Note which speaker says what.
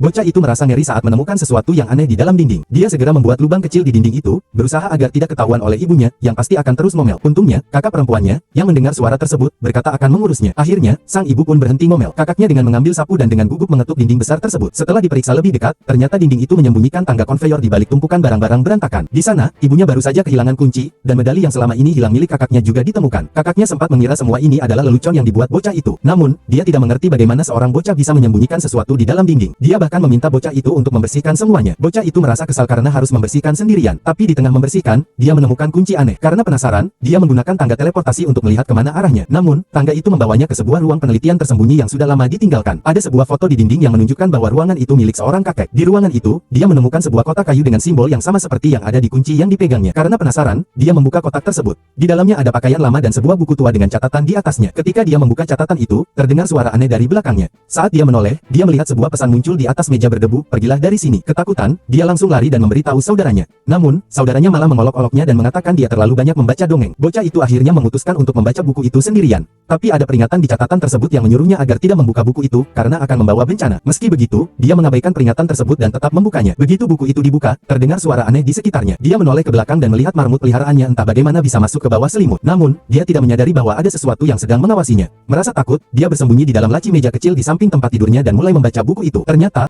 Speaker 1: Bocah itu merasa ngeri saat menemukan sesuatu yang aneh di dalam dinding. Dia segera membuat lubang kecil di dinding itu, berusaha agar tidak ketahuan oleh ibunya, yang pasti akan terus ngomel. Untungnya, kakak perempuannya, yang mendengar suara tersebut, berkata akan mengurusnya. Akhirnya, sang ibu pun berhenti ngomel. Kakaknya dengan mengambil sapu dan dengan gugup mengetuk dinding besar tersebut. Setelah diperiksa lebih dekat, ternyata dinding itu menyembunyikan tangga konveyor di balik tumpukan barang-barang berantakan. Di sana, ibunya baru saja kehilangan kunci, dan medali yang selama ini hilang milik kakaknya juga ditemukan. Kakaknya sempat mengira semua ini adalah lelucon yang dibuat bocah itu. Namun, dia tidak mengerti bagaimana seorang bocah bisa menyembunyikan sesuatu di dalam dinding. Dia bahkan meminta bocah itu untuk membersihkan semuanya. Bocah itu merasa kesal karena harus membersihkan sendirian. Tapi di tengah membersihkan, dia menemukan kunci aneh. Karena penasaran, dia menggunakan tangga teleportasi untuk melihat kemana arahnya. Namun, tangga itu membawanya ke sebuah ruang penelitian tersembunyi yang sudah lama ditinggalkan. Ada sebuah foto di dinding yang menunjukkan bahwa ruangan itu milik seorang kakek. Di ruangan itu, dia menemukan sebuah kotak kayu dengan simbol yang sama seperti yang ada di kunci yang dipegangnya. Karena penasaran, dia membuka kotak tersebut. Di dalamnya ada pakaian lama dan sebuah buku tua dengan catatan di atasnya. Ketika dia membuka catatan itu, terdengar suara aneh dari belakangnya. Saat dia menoleh, dia melihat sebuah pesan muncul di atas meja berdebu, "Pergilah dari sini." Ketakutan, dia langsung lari dan memberitahu saudaranya. Namun, saudaranya malah mengolok-oloknya dan mengatakan dia terlalu banyak membaca dongeng. Bocah itu akhirnya memutuskan untuk membaca buku itu sendirian. Tapi ada peringatan di catatan tersebut yang menyuruhnya agar tidak membuka buku itu, karena akan membawa bencana. Meski begitu, dia mengabaikan peringatan tersebut dan tetap membukanya. Begitu buku itu dibuka, terdengar suara aneh di sekitarnya. Dia menoleh ke belakang dan melihat marmut peliharaannya entah bagaimana bisa masuk ke bawah selimut. Namun, dia tidak menyadari bahwa ada sesuatu yang sedang mengawasinya. Merasa takut, dia bersembunyi di dalam laci meja kecil di samping tempat tidurnya dan mulai membaca buku itu. Ternyata,